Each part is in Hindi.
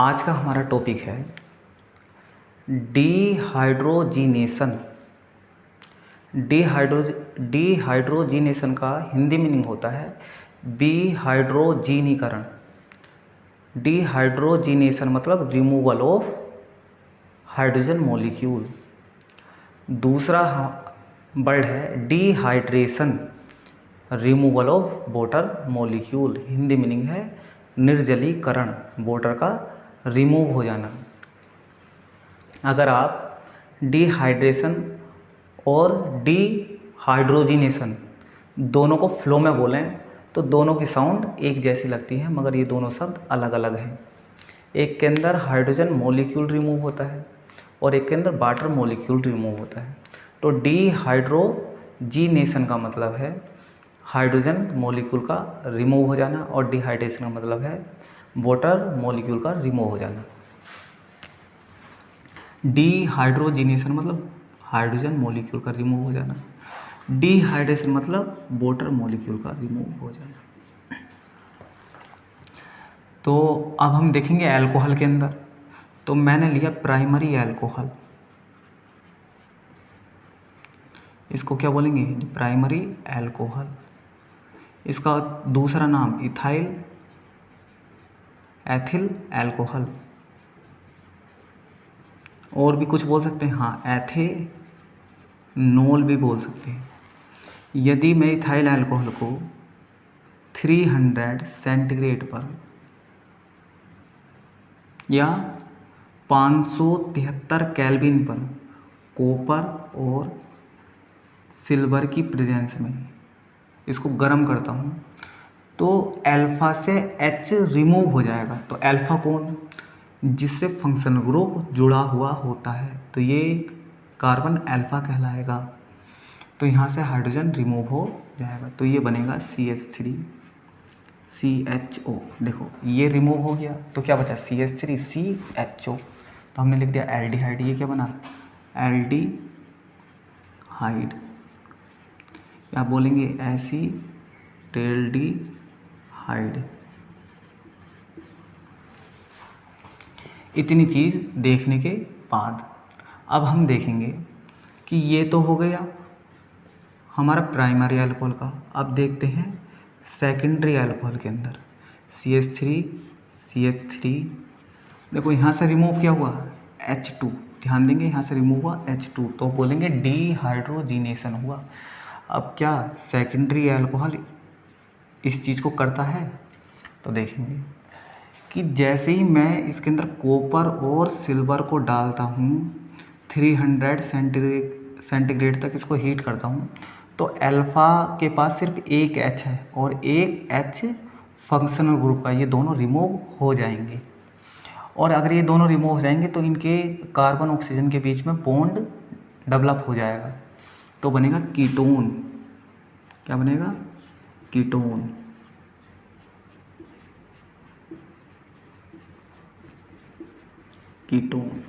आज का हमारा टॉपिक है डिहाइड्रोजीनेशन। डिहाइड्रोजीनेशन का हिंदी मीनिंग होता है विहाइड्रोजीनीकरण। डिहाइड्रोजीनेशन मतलब रिमूवल ऑफ हाइड्रोजन मॉलिक्यूल। दूसरा वर्ड है dehydration, removal of water molecule. Hindi meaning है निर्जलीकरण, वाटर का रिमूव हो जाना। अगर आप डिहाइड्रेशन और डिहाइड्रोजीनेशन दोनों को फ्लो में बोलें तो दोनों की साउंड एक जैसी लगती है, मगर ये दोनों शब्द अलग अलग हैं। एक के अंदर हाइड्रोजन मॉलिक्यूल रिमूव होता है और एक के अंदर वाटर मॉलिक्यूल रिमूव होता है। तो डिहाइड्रोजीनेशन का मतलब है हाइड्रोजन मॉलिक्यूल का रिमूव हो जाना और डिहाइड्रेशन का मतलब है वाटर मॉलिक्यूल का रिमूव हो जाना। डिहाइड्रोजीनेशन मतलब हाइड्रोजन मॉलिक्यूल का रिमूव हो जाना, डिहाइड्रेशन मतलब वाटर मॉलिक्यूल का रिमूव हो जाना। तो अब हम देखेंगे अल्कोहल के अंदर। तो मैंने लिया प्राइमरी अल्कोहल, इसको क्या बोलेंगे? Primary alcohol. इसका दूसरा नाम इथाइल एथिल अल्कोहल, और भी कुछ बोल सकते हैं, हाँ एथेनॉल भी बोल सकते हैं। यदि मैं इथाइल अल्कोहल को 300 सेंटीग्रेड पर या 573 केल्विन पर कॉपर और सिल्वर की प्रेजेंस में इसको गर्म करता हूँ तो अल्फ़ा से H रिमूव हो जाएगा। तो अल्फ़ा कौन? जिससे फंक्शनल ग्रुप जुड़ा हुआ होता है, तो ये कार्बन अल्फ़ा कहलाएगा। तो यहाँ से हाइड्रोजन रिमूव हो जाएगा, तो ये बनेगा CH3CHO। देखो ये रिमूव हो गया तो क्या बचा? CH3CHO। तो हमने लिख दिया एल्डिहाइड। ये क्या बना? एल्डिहाइड, या बोलेंगे एसीटेल्डिहाइड। इतनी चीज़ देखने के बाद अब हम देखेंगे कि ये तो हो गया हमारा प्राइमरी अल्कोहल का। अब देखते हैं सेकेंडरी अल्कोहल के अंदर CH3CH3। देखो यहाँ से रिमूव क्या हुआ? H2। ध्यान देंगे यहाँ से रिमूव हुआ H2, तो बोलेंगे डिहाइड्रोजीनेशन हुआ। अब क्या सेकेंडरी अल्कोहल इस चीज़ को करता है? तो देखेंगे कि जैसे ही मैं इसके अंदर कॉपर और सिल्वर को डालता हूँ 300 सेंटीग्रेड तक इसको हीट करता हूँ, तो अल्फ़ा के पास सिर्फ एक H है और एक H फंक्शनल ग्रुप का, ये दोनों रिमूव हो जाएंगे। और अगर ये दोनों रिमूव हो जाएंगे तो इनके कार्बन ऑक्सीजन के बीच में बॉन्ड डेवलप हो जाएगा, तो बनेगा कीटोन। क्या बनेगा? कीटोन। कीटोन।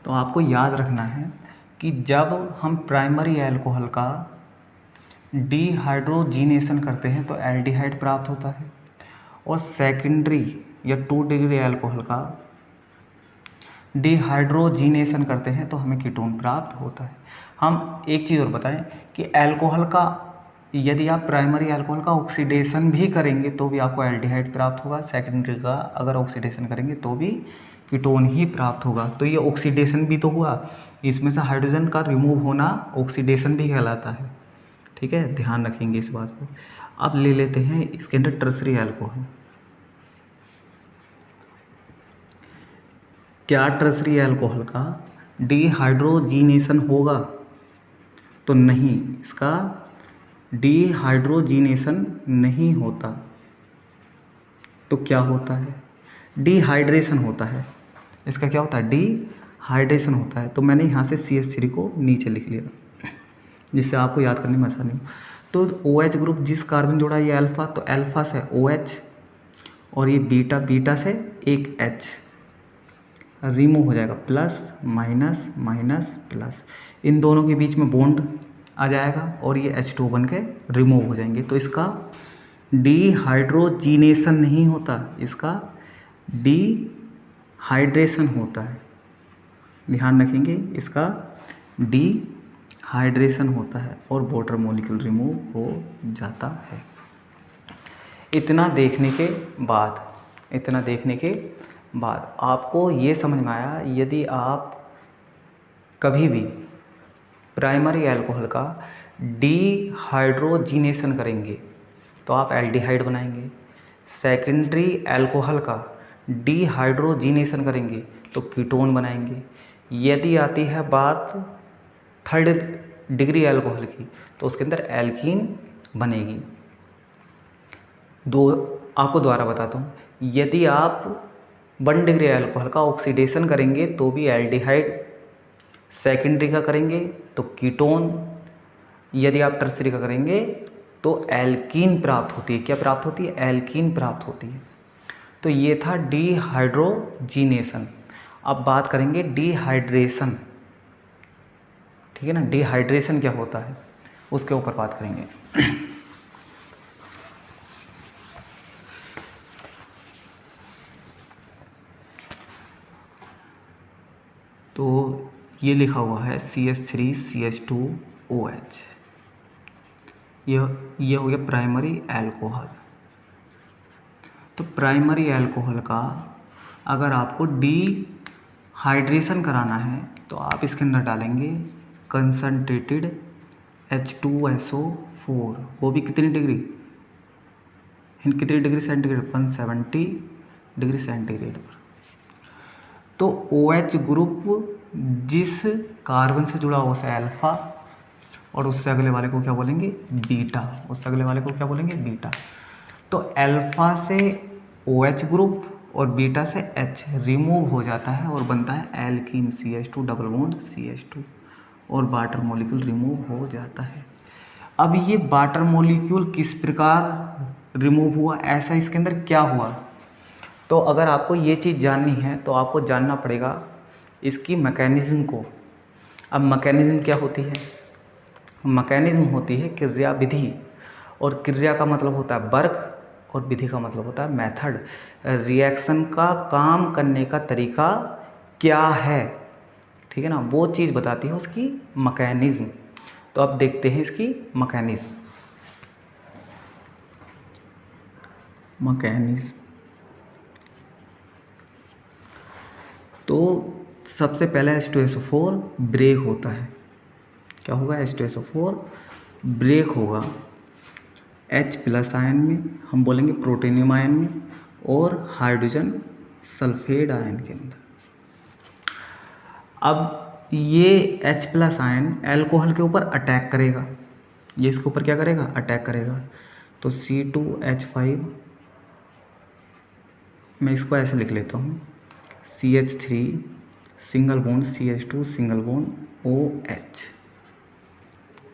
तो आपको याद रखना है कि जब हम प्राइमरी अल्कोहल का डिहाइड्रोजीनेशन करते हैं तो एल्डिहाइड प्राप्त होता है, और सेकेंडरी या 2 डिग्री अल्कोहल का डिहाइड्रोजीनेशन करते हैं तो हमें कीटोन प्राप्त होता है। हम एक चीज़ और बताएं कि अल्कोहल का, यदि आप प्राइमरी अल्कोहल का ऑक्सीडेशन भी करेंगे तो भी आपको एल्डिहाइड प्राप्त होगा, सेकेंडरी का अगर ऑक्सीडेशन करेंगे तो भी कीटोन ही प्राप्त होगा। तो ये ऑक्सीडेशन भी तो हुआ, इसमें से हाइड्रोजन का रिमूव होना ऑक्सीडेशन भी कहलाता है। ठीक है, ध्यान रखेंगे इस बात को। अब ले लेते हैं इसके अंदर टर्सरी अल्कोहल। क्या टर्सरी अल्कोहल का डिहाइड्रोजीनेशन होगा? तो नहीं, इसका डिहाइड्रोजीनेशन नहीं होता। तो क्या होता है? डिहाइड्रेशन होता है। इसका क्या होता है? डिहाइड्रेशन होता है। तो मैंने यहाँ से CH3 को नीचे लिख लिया जिससे आपको याद करने में आसानी हो। तो OH ग्रुप जिस कार्बन जोड़ा ये अल्फ़ा, तो अल्फ़ा से OH और ये बीटा, बीटा से एक H रिमूव हो जाएगा, प्लस माइनस माइनस प्लस, इन दोनों के बीच में बॉन्ड आ जाएगा और ये H2 बन के रिमूव हो जाएंगे। तो इसका डिहाइड्रोजीनेशन नहीं होता, इसका डिहाइड्रेशन होता है, ध्यान रखेंगे इसका, डिहाइड्रेशन होता है और वाटर मॉलिक्यूल रिमूव हो जाता है। इतना देखने के बाद आपको ये समझ में आया, यदि आप कभी भी प्राइमरी अल्कोहल का डिहाइड्रोजिनेशन करेंगे तो आप एल्डिहाइड बनाएंगे, सेकेंडरी अल्कोहल का डिहाइड्रोजिनेशन करेंगे तो कीटोन बनाएंगे। यदि आती है बात थर्ड डिग्री अल्कोहल की तो उसके अंदर एल्कीन बनेगी। आपको दोबारा बताता हूँ, यदि आप 1 डिग्री अल्कोहल का ऑक्सीडेशन करेंगे तो भी एल्डिहाइड, सेकेंडरी का करेंगे तो कीटोन, यदि आप टर्सरी का करेंगे तो एल्कीन प्राप्त होती है। क्या प्राप्त होती है? एल्कीन प्राप्त होती है। तो ये था डिहाइड्रोजिनेशन। अब बात करेंगे डिहाइड्रेशन, ठीक है ना। डिहाइड्रेशन क्या होता है उसके ऊपर बात करेंगे। तो ये लिखा हुआ है CH3CH2OH, ये हो गया प्राइमरी अल्कोहल। तो प्राइमरी अल्कोहल का अगर आपको डिहाइड्रेशन कराना है तो आप इसके अंदर डालेंगे कंसनट्रेटेड H2SO4, वो भी कितनी डिग्री, कितनी डिग्री सेंटीग्रेड, 170 डिग्री सेंटीग्रेड पर। तो OH ग्रुप जिस कार्बन से जुड़ा उसे अल्फा, और उससे अगले वाले को क्या बोलेंगे? बीटा। उससे अगले वाले को क्या बोलेंगे? बीटा। तो अल्फा से OH ग्रुप और बीटा से H रिमूव हो जाता है और बनता है alkene, CH2 double bond CH2, और वाटर मॉलिक्यूल रिमूव हो जाता है। अब ये वाटर मॉलिक्यूल किस प्रकार रिमूव हुआ, ऐसा इसके अंदर क्या हुआ, तो अगर आपको ये चीज़ जाननी है तो आपको जानना पड़ेगा इसकी मैकेनिज़्म को। अब मैकेनिज़्म क्या होती है? मैकेनिज़्म होती है क्रिया विधि, और क्रिया का मतलब होता है वर्क और विधि का मतलब होता है मेथड। रिएक्शन का काम करने का तरीका क्या है, ठीक है ना, वो चीज़ बताती है उसकी मैकेनिज़्म। तो अब देखते हैं इसकी मैकेनिज़्म। तो सबसे पहले H2SO4 ब्रेक होता है। क्या होगा? H2SO4 ब्रेक होगा H+ आयन में, हम बोलेंगे प्रोटोनियम आयन में, और हाइड्रोजन सल्फेट आयन के अंदर। अब ये H+ आयन अल्कोहल के ऊपर अटैक करेगा, ये इसके ऊपर क्या करेगा? अटैक करेगा। तो C2H5, मैं इसको ऐसे लिख लेता हूँ, CH3 single bond CH2 single bond OH।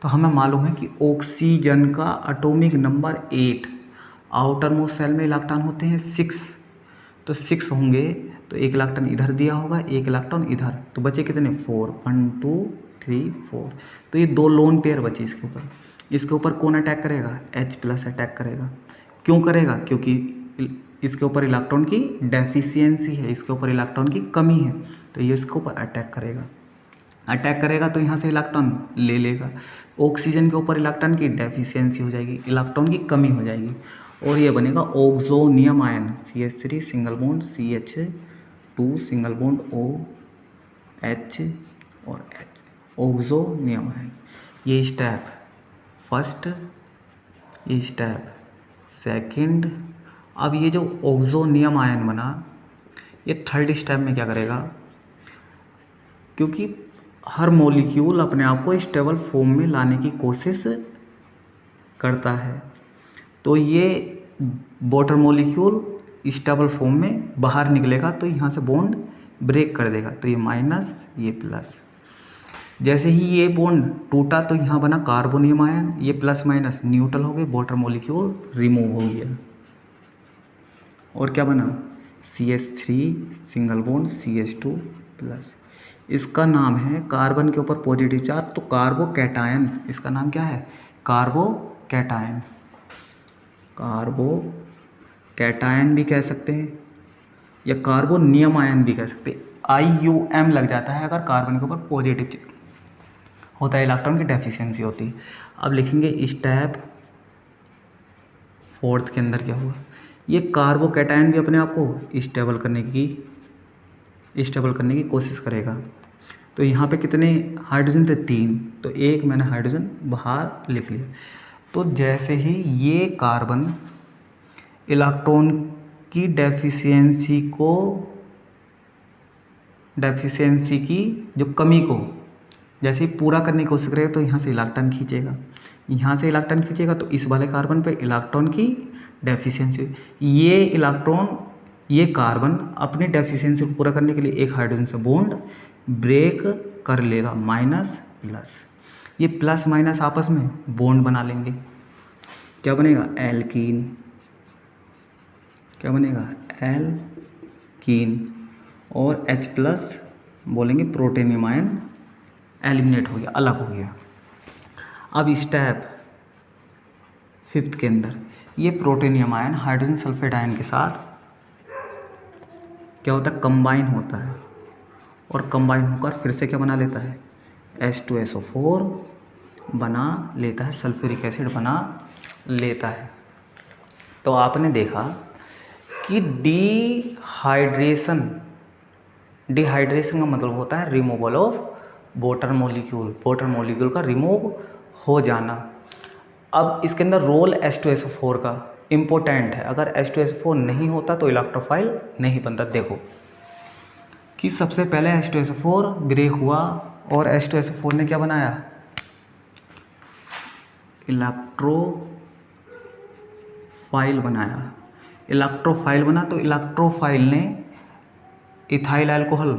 तो हमें मालूम है कि ऑक्सीजन का atomic number 8, outer most shell में इलेक्ट्रॉन होते हैं 6, तो 6 होंगे, तो 1 इलेक्ट्रॉन इधर दिया होगा, 1 इलेक्ट्रॉन इधर, तो बचे कितने? 4, 1 2 3 4। तो ये 2 लोन पेयर बचे इसके ऊपर। इसके ऊपर कौन अटैक करेगा? H+ अटैक करेगा। क्यों करेगा? क्योंकि इसके ऊपर इलेक्ट्रॉन की डेफिशिएंसी है, इसके ऊपर इलेक्ट्रॉन की कमी है, तो ये इसके ऊपर अटैक करेगा। अटैक करेगा तो यहाँ से इलेक्ट्रॉन ले लेगा, ऑक्सीजन के ऊपर इलेक्ट्रॉन की डेफिशिएंसी हो जाएगी, इलेक्ट्रॉन की कमी हो जाएगी, और ये बनेगा oxonium ion, CH3 single bond CH2 single bond OH और H, ऑक्सोनियम आयन। ये स्टेप फर्स्ट, ये स्टेप सेकंड। अब ये जो ऑक्सोनियम आयन बना, ये थर्ड स्टेप में क्या करेगा? क्योंकि हर मॉलिक्यूल अपने आप को स्टेबल फॉर्म में लाने की कोशिश करता है, तो ये वाटर मॉलिक्यूल स्टेबल फॉर्म में बाहर निकलेगा, तो यहाँ से बॉन्ड ब्रेक कर देगा, तो ये माइनस, ये प्लस। जैसे ही ये बॉन्ड टूटा तो यहाँ बना कार्बोनियम आयन, ये प्लस माइनस न्यूट्रल हो गए, वाटर मॉलिक्यूल रिमूव हो गया, और क्या बना? CH3 single bond CH2 plus. इसका नाम है, कार्बन के ऊपर पॉजिटिव चार्ज, तो कार्बोकैटायन। इसका नाम क्या है? कार्बोकैटायन भी कह सकते हैं, या कार्बोनियम आयन भी कह सकते हैं। IUM लग जाता है अगर कार्बन के ऊपर पॉजिटिव होता है, इलेक्ट्रॉन की डेफिशिएंसी होती है। अब लिखेंगे स्टेप 4 के अंदर क्या हुआ, ये कार्बोकैटायन भी अपने आप को स्टेबल करने की कोशिश करेगा। तो यहाँ पे कितने हाइड्रोजन थे, 3, तो एक मैंने हाइड्रोजन बाहर लिख लिया। तो जैसे ही ये कार्बन इलेक्ट्रॉन की डेफिशिएंसी की जो कमी को जैसे ही पूरा करने की कोशिश करेगा, तो यहाँ से इलेक्ट्रॉन खींचेगा, तो इस वाले कार्बन पे इलेक्ट्रॉन की डेफिशिएंसी, ये कार्बन अपनी डेफिशिएंसी को पूरा करने के लिए एक हाइड्रोजन से बॉन्ड ब्रेक कर लेगा, माइनस प्लस, ये प्लस माइनस आपस में बॉन्ड बना लेंगे, क्या बनेगा, एल्कीन, और H+ बोलेंगे प्रोटोनियम आयन एलिमिनेट हो गया, अलग हो गया। अब स्टेप 5 के अंदर ये protonium ion hydrogen sulphide ion के साथ क्या होता है, कंबाइन होता है, और कंबाइन होकर फिर से क्या बना लेता है, H2SO4 बना लेता है, सल्फ्यूरिक एसिड बना लेता है। तो आपने देखा कि डिहाइड्रेशन का मतलब होता है रिमूवल ऑफ वाटर मॉलिक्यूल का रिमूव हो जाना। अब इसके अंदर रोल H2SO4 का इम्पोर्टेंट है, अगर H2SO4 नहीं होता तो इलेक्ट्रोफाइल नहीं बनता। देखो कि सबसे पहले H2SO4 ब्रेक हुआ और H2SO4 ने क्या बनाया, इलेक्ट्रोफाइल बना, तो इलेक्ट्रोफाइल ने इथाइल अल्कोहल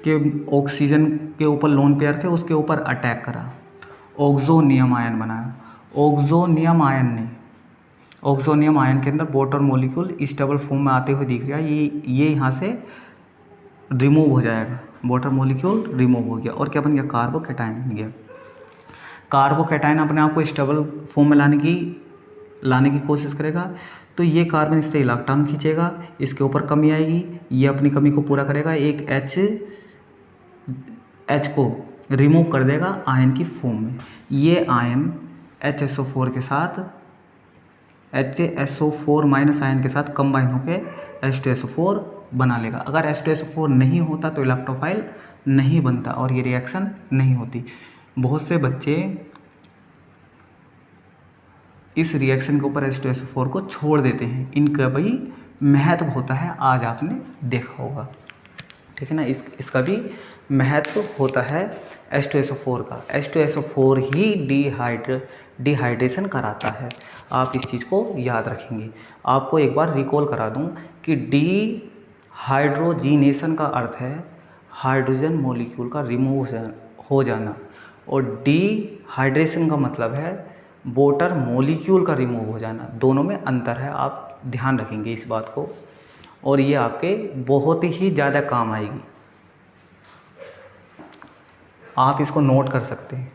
के ऑक्सीजन के ऊपर लोन पेयर थे, उसके ऊपर अटैक करा, ऑक्सोनियम आयन बनाया। ऑक्सोनियम आयन के अंदर वाटर मॉलिक्यूल स्टेबल फॉर्म में आते हुए दिख रहा है, ये यहाँ से रिमूव हो जाएगा, वाटर मॉलिक्यूल रिमूव हो गया, और क्या बन गया, कार्बोकैटायन बन गया। कार्बोकैटायन अपने आप को स्टेबल फॉर्म में लाने की कोशिश करेगा, तो ये कार्बन इससे इलेक्ट्रॉन खींचेगा, इसके ऊपर कमी आएगी, ये अपनी कमी को पूरा करेगा, एक H को रिमूव कर देगा आयन की फॉर्म में। ये आयन HSO4 के साथ HSO4 माइनस आयन के साथ कंबाइन होकर H2SO4 बना लेगा। अगर H2SO4 नहीं होता तो इलेक्ट्रोफाइल नहीं बनता और ये रिएक्शन नहीं होती। बहुत से बच्चे इस रिएक्शन के ऊपर H2SO4 को छोड़ देते हैं, इनका भी महत्व होता है, आज आपने देखा होगा, ठीक है ना। इसका भी महत्व होता है H2SO4 का। H2SO4 ही डिहाइड्रेशन कराता है, आप इस चीज़ को याद रखेंगे। आपको एक बार रिकॉल करा दूं कि डिहाइड्रोजीनेशन का अर्थ है हाइड्रोजन मॉलिक्यूल का रिमूव हो जाना, और डिहाइड्रेशन का मतलब है वाटर मॉलिक्यूल का रिमूव हो जाना। दोनों में अंतर है, आप ध्यान रखेंगे इस बात को, और ये आपके बहुत ही ज़्यादा काम आएगी, आप इसको नोट कर सकते हैं।